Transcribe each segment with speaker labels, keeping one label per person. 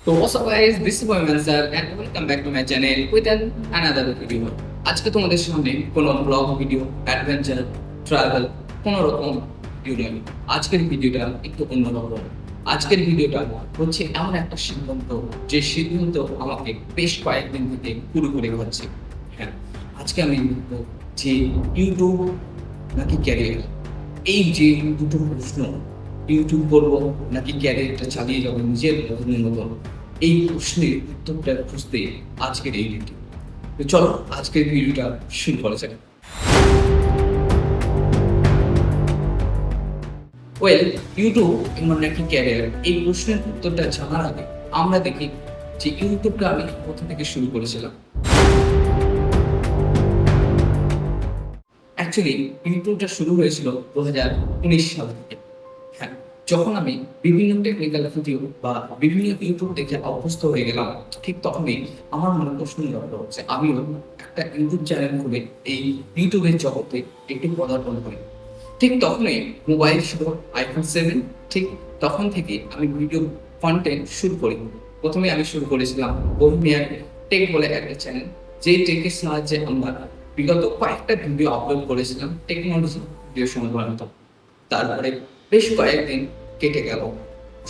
Speaker 1: So what's up guys, this is Boy Mansar and welcome back to my channel with another video. আজকে তোমাদের সামনে কোনো blog video, adventure, travel কোনো রকম video নয়। আজকের ভিডিওটা একটু অন্যরকম। আজকের ভিডিওটা হচ্ছে এমন একটা সিদ্ধান্ত, যে সিদ্ধান্ত আমাকে বেশ কয়েকদিন থেকে পুরো করে খাচ্ছে। হ্যাঁ, আজকে আমি বলবো যে ইউটিউব নাকি ক্যারিয়ার, এই যে দুটো প্রশ্ন, ইউটিউব করবো নাকি ক্যারিয়ারটা চালিয়ে যাবো নিজের পছন্দের মতো, এই প্রশ্নের উত্তরটা খুঁজতে আজকের এই ভিডিও। তো চলো আজকের ভিডিওটা শুরু করা যাক। ওয়েল, ইউটিউব এমন নাকি ক্যারিয়ার, এই প্রশ্নের উত্তরটা জানার আগে আমরা দেখি যে ইউটিউবটা আমি কোথা থেকে শুরু করেছিলাম। অ্যাকচুয়ালি ইউটিউবটা শুরু হয়েছিল 2019 সাল থেকে। হ্যাঁ, যখন আমি বিভিন্ন টেকনিক্যাল ভিডিও বা বিভিন্ন ইউটিউব দেখে অভ্যস্ত হয়ে গেলাম, ঠিক তখনই আমার মনে প্রশ্ন জাগলো যে আমিও একটা ইউটিউব চ্যানেল খুলে এই ইউটিউবের জগতে একটু পদার্পণ করি। ঠিক তখনই মোবাইল ছিল iPhone 7। ঠিক তখন থেকে আমি ভিডিও কন্টেন্ট শুরু করি। প্রথমে আমি শুরু করেছিলাম বহিমিয়ার টেক বলে একটা চ্যানেল, যে টেকের সাহায্যে আমরা বিগত কয়েকটা ভিডিও আপলোড করেছিলাম টেকনোলজি ভিডিও সংক্রান্ত। তারপরে বেশ কয়েকদিন কেটে গেল,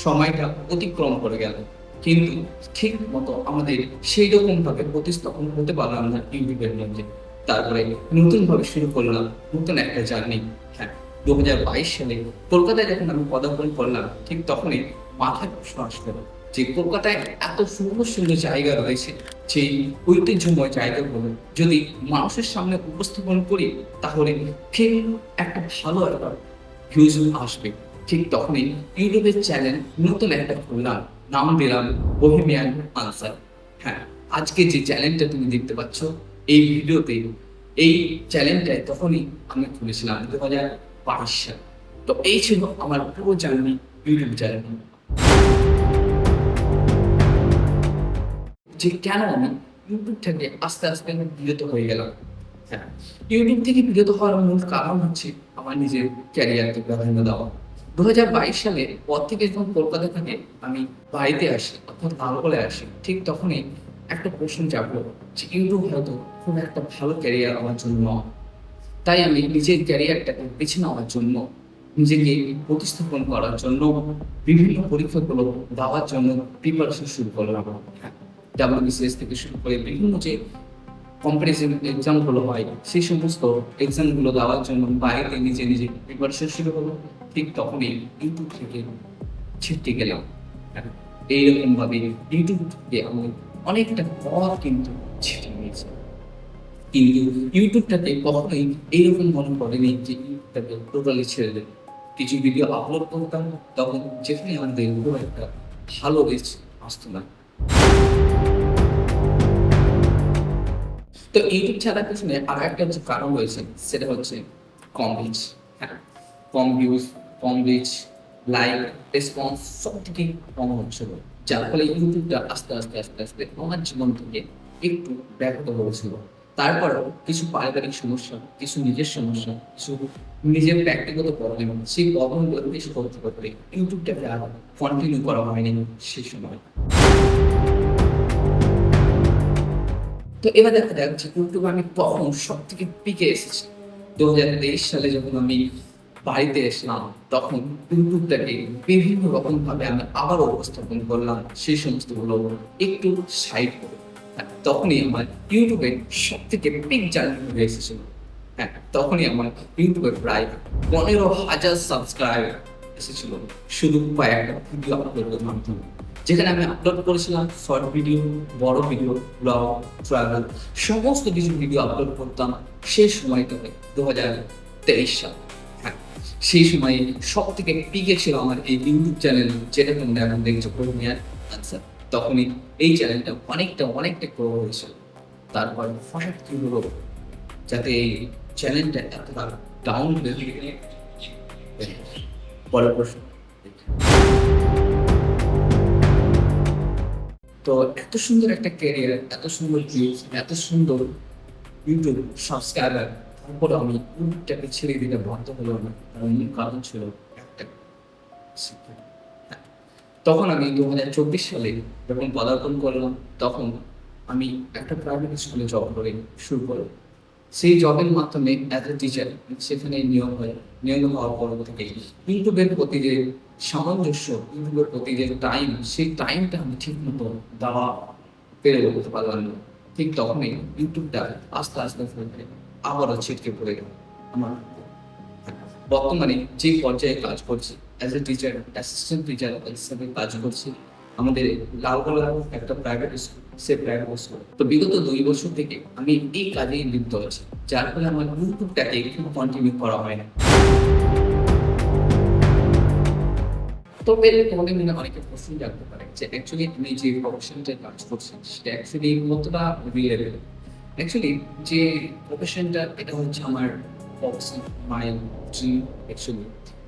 Speaker 1: সময়টা অতিক্রম করে গেল, কিন্তু ঠিক মতো আমাদের সেই রকমভাবে প্রতিস্থাপন হতে পারলাম না ইউটিউবের মধ্যে। তারপরে নতুনভাবে শুরু করলাম নতুন একটা জার্নি। হ্যাঁ, 2022 সালে কলকাতায় যখন আমি পদার্পণ করলাম, ঠিক তখনই মাথায় প্রশ্ন আসলো যে কলকাতায় এত সুন্দর সুন্দর জায়গা রয়েছে, সেই ঐতিহ্যময় জায়গাগুলো যদি মানুষের সামনে উপস্থাপন করি, তাহলে ঠিক একটা ভালো একটা ভিউজ আসবে। ঠিক তখনই ইউটিউবের চ্যানেল নতুন একটা খুললাম, নাম দিলাম বহিমিয়ান আনসার। হ্যাঁ, আজকে যে চ্যানেলটা তুমি দেখতে পাচ্ছ এই ভিডিওতে, এই চ্যানেলটায় তখনই আমি খুলেছিলাম 2022 সালে। তো এই ছিল আমার পুরো জার্নি ইউটিউব চ্যানেল, যে কেন আমি ইউটিউব থেকে আস্তে আস্তে আমি বিরত হয়ে গেলাম। হ্যাঁ, ইউটিউব থেকে বিরত হওয়ার মূল কারণ হচ্ছে আমার নিজের ক্যারিয়ারকে প্রাধান্য দেওয়া। 2022 সালের পর থেকে যখন কলকাতা থেকে আমি বাড়িতে আসি, অর্থাৎ ভালো আসি, ঠিক তখনই একটা প্রশ্ন জাগলো যে ইউটিউব হয়তো খুব একটা ভালো ক্যারিয়ার আমার জন্য নয়। তাই আমি নিজের ক্যারিয়ারটাকে বেছে নেওয়ার জন্য, নিজেকে প্রতিস্থাপন করার জন্য, বিভিন্ন পরীক্ষাগুলো দেওয়ার জন্য প্রিপারেশন শুরু করলাম। হ্যাঁ, WBCS থেকে শুরু করে বিভিন্ন যে কম্পিটিশন এক্সামগুলো হয়, সেই সমস্ত এক্সামগুলো দেওয়ার জন্য বাড়িতে নিজে নিজে প্রিপারেশন শুরু হলো। ঠিক তখনই ইউটিউব থেকে ছিটকে গেলাম। হ্যাঁ, এইরকমভাবে ইউটিউব থেকে আমি অনেকটা পথ কিন্তু ছিটে নিয়েছি। কিন্তু ইউটিউবটাতে কখনোই এইরকম মনে পড়েনি যে ইউটিউবটাকে টোটালি ছেড়ে দেব। কিছু ভিডিও আপলোড করতাম, তখন যেখানে আমাদের খুব একটা ভালো রিচ আসতো না। তো ইউটিউব ছাড়ার পেছনে আরো একটা যে কারণ রয়েছে, সেটা হচ্ছে কম রিচ। হ্যাঁ, কম ভিউজ, কম রিচ, লাইক, রেসপন্স সব থেকে কম হচ্ছিল, যার ফলে ইউটিউবটা আস্তে আস্তে আস্তে আস্তে আমার জীবন থেকে একটু ব্যাহত হয়েছিল। তারপরেও কিছু পারিবারিক সমস্যা, কিছু নিজের সমস্যা, কিছু নিজের ব্যক্তিগত প্রবলেম, সেই প্রবলেমগুলো বেশি করতে করতে ইউটিউবটাকে আর কন্টিনিউ করা হয়নি সেই সময়। তো এবার দেখা যাক যে ইউটিউবে আমি কখন সব থেকে পিকে এসেছি। 2023 সালে যখন আমি বাড়িতে এসলাম, তখন ইউটিউবটাকে বিভিন্ন রকম ভাবে আমি আবার উপস্থাপন করলাম, সেই সমস্তগুলো একটু সাইড করে। হ্যাঁ, তখনই আমার ইউটিউবে সব থেকে পিক জার্নি হয়ে এসেছিল। হ্যাঁ, তখনই আমার ইউটিউবে প্রায় 15,000 সাবস্ক্রাইবার এসেছিল, শুধু কয়েকটা ভিডিও আপলোডের মাধ্যমে। যেখানে আমি আপলোড করেছিলাম শর্ট ভিডিও, বড় ভিডিও, ব্লগ, ট্রাভেল, সমস্ত কিছু ভিডিও আপলোড করতাম সেই সময়টাতে 2023 সাল। হ্যাঁ, সেই সময়ে সব থেকে পিকে ছিল আমার এই ইউটিউব চ্যানেল, যেটা তোমরা এখন দেখছো বহিমিয়ান আনসার। তখনই এই চ্যানেলটা অনেকটা অনেকটা গ্রো হয়েছিল। তারপর হঠাৎ কি হলো, যাতে এই চ্যানেলটা এতটা ডাউন লেভেলে, পরের প্রশ্ন। তো এত সুন্দর একটা ক্যারিয়ার, এত সুন্দর ভিউজ, এত সুন্দর ইউটিউব সাবস্ক্রাইবার, তারপরে আমি ইউটিউবটাকে ছেড়ে দিতে বাধ্য হলো না। কারণ মূল কারণ ছিল একটা, শিক্ষা। হ্যাঁ, তখন আমি 2024 সালে যখন পদার্পণ করলাম, তখন আমি একটা প্রাইভেট স্কুলে জব করে শুরু করলাম। সেই জবের মাধ্যমে অ্যাজ এ টিচার সেখানে নিয়োগ হয়। নিয়োগ হওয়ার পরবর্তীতে ইউটিউবের প্রতি যে সামঞ্জস্য, ইউটিউবের প্রতি যে টাইম, সেই টাইমটা আমি ঠিকমতো দেওয়া পেরে উঠতে পারলাম না। ঠিক তখনই ইউটিউবটা আস্তে, আস্তে করে আবারও ছিটকে পড়ে গেল আমার। বর্তমানে যে পর্যায়ে কাজ করছি as a teacher, assistant teacher হিসেবে কাজ করছি আমাদের লালগোলার একটা প্রাইভেট স্কুল, সে প্রাইভেট স্কুল। তো বিগত 2 বছর থেকে আমি এই কাজেই লিপ্ত আছি, যার ফলে আমার ইউটিউবটাকে একটু কন্টিনিউ করা হয় না। তবে তোমাদের মনে অনেকে প্রশ্ন জানতে পারে যে অ্যাকচুয়ালি আমি যে প্রফেশনটায় কাজ করছি সেটা অ্যাকচুয়ালি কতটা রিলেভেন্ট। অ্যাকচুয়ালি যে প্রফেশনটা এটা হচ্ছে আমার প্রফেশন, মাই ড্রিম অ্যাকচুয়ালি।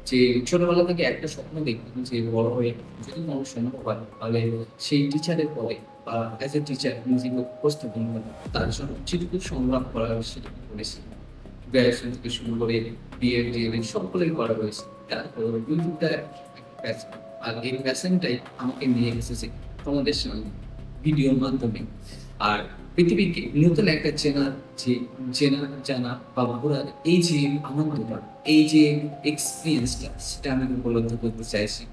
Speaker 1: যে ছোটবেলা থেকে একটা স্বপ্ন দেখতাম যে বড় হয়ে যদি কোনো সম্ভব হয় তাহলে সেই টিচারের পরে বা অ্যাজ এ টিচার নিজেকে উপস্থাপন করা, তার জন্য যেটুকু সংগ্রাম করা হয় সেটুকু করেছি। গ্র্যাজুয়েশন থেকে শুরু করে বিএড, ডিএলএড সকলেই করা হয়েছে। তারপর ইউটিউবটা প্যাশন। আর এই প্যাশনটাই আমাকে নিয়ে এসেছে তোমাদের সামনে ভিডিওর মাধ্যমে। আর পৃথিবীকে নতুন একটা চেনা জানা বা ঘোরার এই যে আনন্দটা, এই যে এক্সপিরিয়েন্সটা, সেটা আমি উপলব্ধি করতে চাইছি।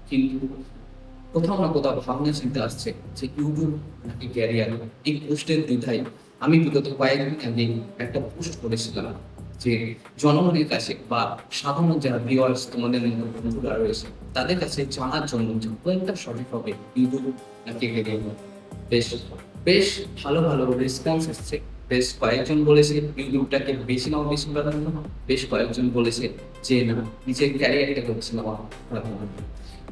Speaker 1: কিন্তু কোথাও না কোথাও ভাবনা চিন্তা আসছে যে ইউটিউব নাকি ক্যারিয়ার। এই পোস্টের দ্বিধায় আমি বিগত কয়েকদিন আগে একটা পোস্ট করেছিলাম যে জনগণের কাছে বা সাধারণ যারা ভিউয়ার্স তোমাদের মতো বন্ধুরা রয়েছে তাদের কাছে জানার জন্য যে কোনটা সঠিক হবে, ইউটিউব নাকি ক্যারিয়ার। বেশ বেশ ভালো ভালো রেসপন্স এসছে। বেশ কয়েকজন বলেছে ইউটিউবটাকে বেশি নাও বেশি প্রাধান্য, বেশ কয়েকজন বলেছে যে না, নিজের ক্যারিয়ারটাকে বেশি নেওয়া প্রাধান্য।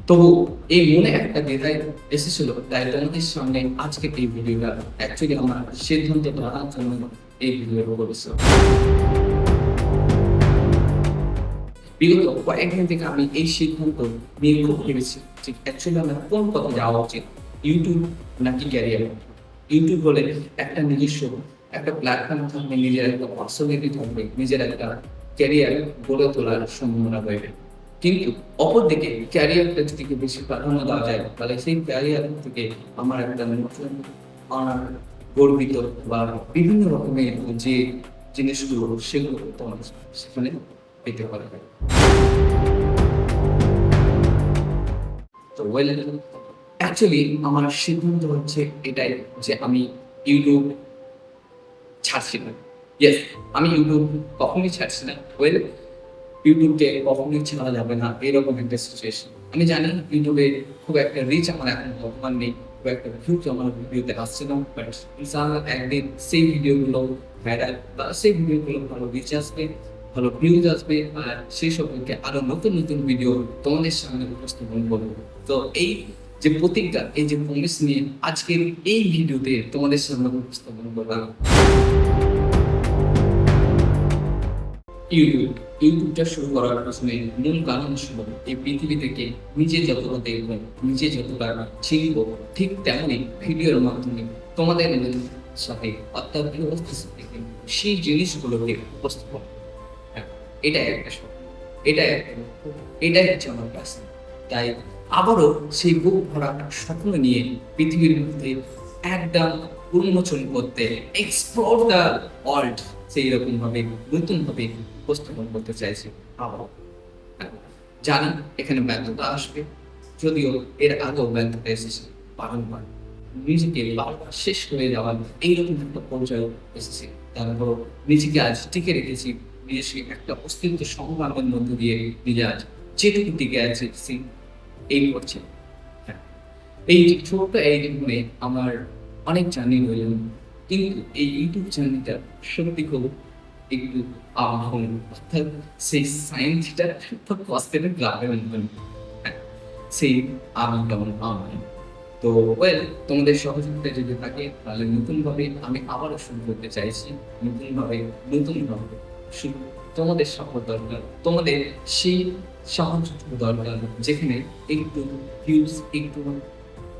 Speaker 1: তবু এই মনে একটা দ্বিধায় এসেছিল, তাই তোমাদের সামনে আজকে এই ভিডিওটা অ্যাকচুয়ালি আমার সিদ্ধান্ত নেওয়ার জন্য এই ভিডিও করেছিলাম। বিগত কয়েকদিন থেকে আমি এই সিদ্ধান্ত নিয়ে খুব ভেবেছি যে অ্যাকচুয়ালি আমার কোন পথে যাওয়া উচিত, ইউটিউব নাকি ক্যারিয়ার। ইউটিউব হলে একটা নিজস্ব একটা প্ল্যাটফর্ম থাকবে, নিজের একটা পার্সোনালিটি থাকবে, নিজের একটা ক্যারিয়ার গড়ে তোলার সম্ভাবনা রয়েছে। কিন্তু অপরদিকে ক্যারিয়ারটা যদি বেশি প্রাধান্য দেওয়া যায় তাহলে সেই ক্যারিয়ার থেকে আমার একটা নতুন আমার গর্বিত বা বিভিন্ন রকমের যে জিনিসগুলো সেগুলো তোমার সেখানে পেতে পারবে। তো ওয়েল, অ্যাকচুয়ালি আমার সিদ্ধান্ত হচ্ছে এটাই যে আমি ইউটিউব ছাড়ছি না। ইয়েস, আমি ইউটিউব কখনোই ছাড়ছি না। ওয়েল, ইউটিউবকে কখনোই ছাড়া যাবে না এরকম একটা সিচুয়েশন। আমি জানি ইউটিউবে খুব একটা রিচ আমার এখন বর্তমান নেই, খুব একটা ভিউজ আমার ভিডিওতে আসছে না, বাট ইনশাআল্লাহ একদিন সেই ভিডিওগুলো ভাইরাল বা সেই ভিডিওগুলো ভালো রিচ আসবে, ভালো ভিউজ আসবে, আর সেই সম্পর্কে আরো নতুন নতুন ভিডিও তোমাদের সামনে উপস্থাপন করবো। তো এই যে প্রতিজ্ঞা, এই যে প্রমিস নিয়ে আজকের এই ভিডিওতে তোমাদের সামনে উপস্থাপন করলাম। ইউটিউবটা শুরু করার পেছনে মূল কারণ ছিল এই পৃথিবী থেকে নিজে যতটা দেখবো, নিজে যতটা শিখবো, ঠিক তেমনই ভিডিওর মাধ্যমে তোমাদের সাথে অর্থাৎ সেই জিনিসগুলোকে উপস্থাপন। এটাই একটা স্বপ্ন, এটাই হচ্ছে আমার কাছে। তাই আবারও সেই বুক ভরা স্বপ্ন নিয়ে পৃথিবীর মধ্যে একদম উন্মোচন করতে, এক্সপ্লোর দ্য ওয়ার্ল্ড, সেই রকম ভাবে নতুন ভাবে উপস্থাপন করতে চাইছি আবারও। জানি এখানে ব্যর্থতা আসবে, যদিও এর আগেও ব্যর্থতা এসেছে বারংবার। নিজেকে বারবার শেষ হয়ে যাওয়ার এইরকম একটা পর্যায়ে এসেছে, তারপর নিজেকে আজ টিকে রেখেছি, নিজেকে একটা অস্তিত্ব সংগ্রামের মধ্যে দিয়ে নিজে আজ যেটুকু টিকে আছে এই করছে। হ্যাঁ, এই ছোট্ট এই জীবনে আমার অনেক জার্নি হয়ে যাবে, কিন্তু এই ইউটিউব জার্নিটা সত্যি খুব একটু আহ্বান, অর্থাৎ সেই সায়েন্সটা কষ্টের গ্রামের মতন। হ্যাঁ, সেই আনন্দ আমার। তো ওয়েল, তোমাদের সহযোগিতা যদি থাকে তাহলে নতুনভাবে আমি আবারও শুরু করতে চাইছি, নতুনভাবে শুরু। তোমাদের সাপোর্ট দরকার, তোমাদের সেই সাহায্য দরকার, যেখানে একটু ভিউজ, একটু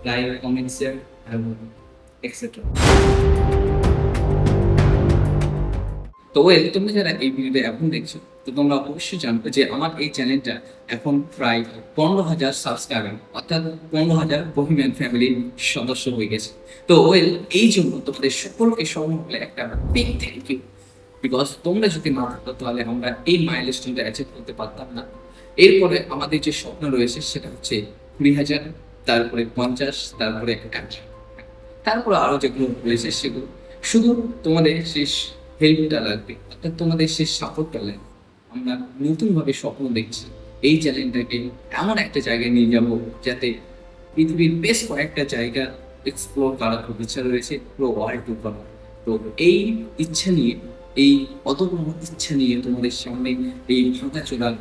Speaker 1: লাইক, কমেন্ট, শেয়ার এবং এক্সেট্রা। তো ওয়েল, তুমি যারা এই ভিডিওটা এখন দেখছো তো তোমরা অবশ্যই জানবে যে আমার এই চ্যানেলটা এখন প্রায় 15,000 সাবস্ক্রাইবার, অর্থাৎ 15,000 বহিম্যান ফ্যামিলির সদস্য হয়ে গেছে। তো ওয়েল, এই জন্য তোমাদের সকলকে সকলে একটা বিগ থ্যাংক ইউ। বিকজ তোমরা যদি না থাকতো তাহলে আমরা এই মাইলস্টোনটা অ্যাচিভ করতে পারতাম না। এরপরে আমাদের যে স্বপ্ন রয়েছে সেটা হচ্ছে 20,000, তারপরে 50, তারপরে 1,000, তারপরে আরো যেগুলো রয়েছে সেগুলো শুধু তোমাদের সেই হেল্পটা লাগবে, অর্থাৎ তোমাদের সেই সাপোর্টটা লাগবে। আমরা নতুনভাবে স্বপ্ন দেখছি এই চ্যালেঞ্জটাকে এমন একটা জায়গায় নিয়ে যাব যাতে পৃথিবীর বেশ কয়েকটা জায়গা এক্সপ্লোর করার খুব ইচ্ছা রয়েছে, পুরো ওয়ার্ল্ড ট্যুর করার। তো এই ইচ্ছা নিয়ে, এই অদম্য ইচ্ছা নিয়ে তোমাদের সামনে এই ভাঙা চোরার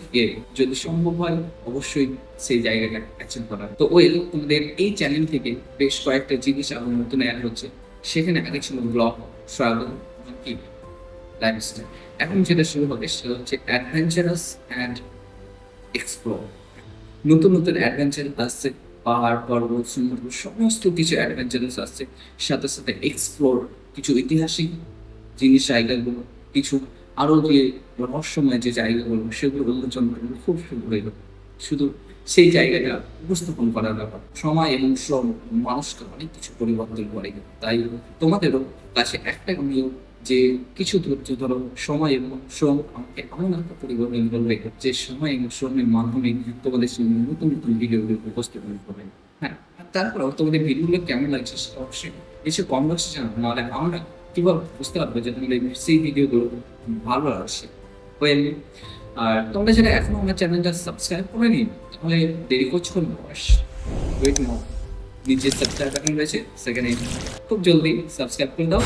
Speaker 1: থেকে যদি সম্ভব হয় অবশ্যই সেই জায়গাটা অ্যাচিভ করার। তো ওয়েল, তোমাদের এই চ্যানেল থেকে বেশ কয়েকটা জিনিস আরো নতুন অ্যাড হচ্ছে। সেখানে আগে ছিল ব্লগ, ট্রাভেল, কি লাইফস্টাইল। এখন যেটা শুরু হবে সেটা হচ্ছে অ্যাডভেঞ্চারাস অ্যান্ড এক্সপ্লোর। নতুন নতুন অ্যাডভেঞ্চার আসছে, পাহাড় পর্বত সমুদ্র সমস্ত কিছু অ্যাডভেঞ্চারাস আসছে। সাথে সাথে এক্সপ্লোর, কিছু ঐতিহাসিক জিনিস, জায়গাগুলো, কিছু আরো যে রহস্যময় যে জায়গাগুলো সেগুলো উন্মোচন করবো খুব শীঘ্রই। শুধু সেই জায়গাটা উপস্থাপন করার ব্যাপার। সময় এবং শ্রম মানুষকে অনেক কিছু পরিবর্তন করে, তাই তোমাদেরও কাছে একটা নিয়ম যে কিছু ধৈর্য ধরো। সময় এবং শ্রম আমাকে এমন একটা পরিবর্তন করবে যে সময় এবং শ্রমের মাধ্যমে তোমাদের সামনে নতুন নতুন ভিডিওগুলো উপস্থাপন করবে। হ্যাঁ, আর তারপরেও তোমাদের ভিডিওগুলো কেমন লাগছে সেটা অবশ্যই কিছু কম বক্সে জানাবো, নাহলে আমরা কিভাবে বুঝতে পারবো যে তোমাদের সেই ভিডিওগুলো ভালো লাগছে। ওয়েল, আর তোমরা যারা এখনো আমার চ্যানেলটা সাবস্ক্রাইব করেনি তাহলে দেরি করছো না, বয়স ওয়েট নাও, নিচে সাবস্ক্রাইব বাটন রয়েছে, সেখানে খুব জলদি সাবস্ক্রাইব করে দাও।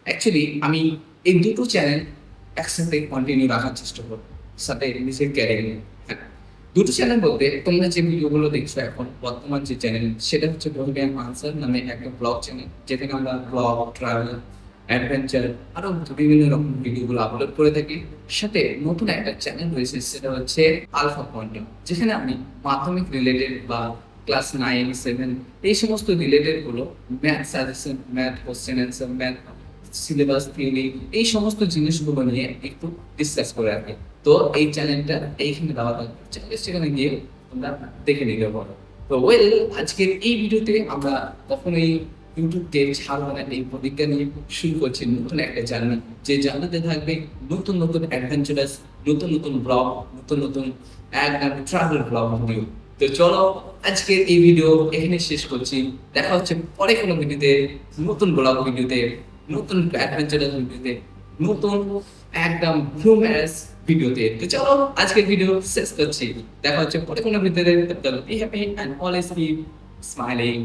Speaker 1: অ্যাকচুয়ালি আমি এই দুটো চ্যানেল একসাথে কন্টিনিউ রাখার চেষ্টা করবো, সাথে নিজের ক্যারিয়ারে। হ্যাঁ, দুটো চ্যানেল বলতে তোমরা যে ভিডিওগুলো দেখছো এখন বর্তমান যে চ্যানেল সেটা হচ্ছে বহিম্যান আনসার নামে একটা ব্লগ চ্যানেল, যেখানে আমরা ব্লগ, ট্রাভেল, অ্যাডভেঞ্চার আরো বিভিন্ন রকম ভিডিওগুলো আপলোড করে থাকি। সাথে নতুন একটা চ্যানেল রয়েছে সেটা হচ্ছে আলফা পয়েন্ট, যেখানে আমি মাধ্যমিক রিলেটেড বা ক্লাস 9, 7 এই সমস্ত রিলেটেড গুলো, math suggestion, math question answer, math syllabus theory, এই সমস্ত জিনিসগুলো নিয়ে একটু ডিসকাস করে রাখি। তো এই চ্যানেলটা এইখানে দেওয়া থাকবে, চ্যানেল সেখানে গিয়ে তোমরা দেখে নিতে পারো। তো ওয়েল, আজকের এই ভিডিওতে আমরা কখনোই ইউটিউবকে ছাড়বো না, এই প্রতিজ্ঞা নিয়ে শুরু করছি নতুন একটা জার্নি, যে জার্নিতে থাকবে নতুন নতুন অ্যাডভেঞ্চারাস, নতুন নতুন ব্লগ, নতুন নতুন একদম ট্রাভেল ব্লগ ভিডিও। তো চলো, আজকের এই ভিডিও এখানে শেষ করছি। দেখা হচ্ছে পরে কোনো ভিডিওতে, নতুন ব্লগ ভিডিওতে, নতুন অ্যাডভেঞ্চারাস ভিডিওতে, নতুন একদম হিউম্যানাস ভিডিওতে। তো চলো, আজকের ভিডিও শেষ করছি। দেখা হচ্ছে পরে কোনো ভিডিওতে। Be happy and always keep smiling.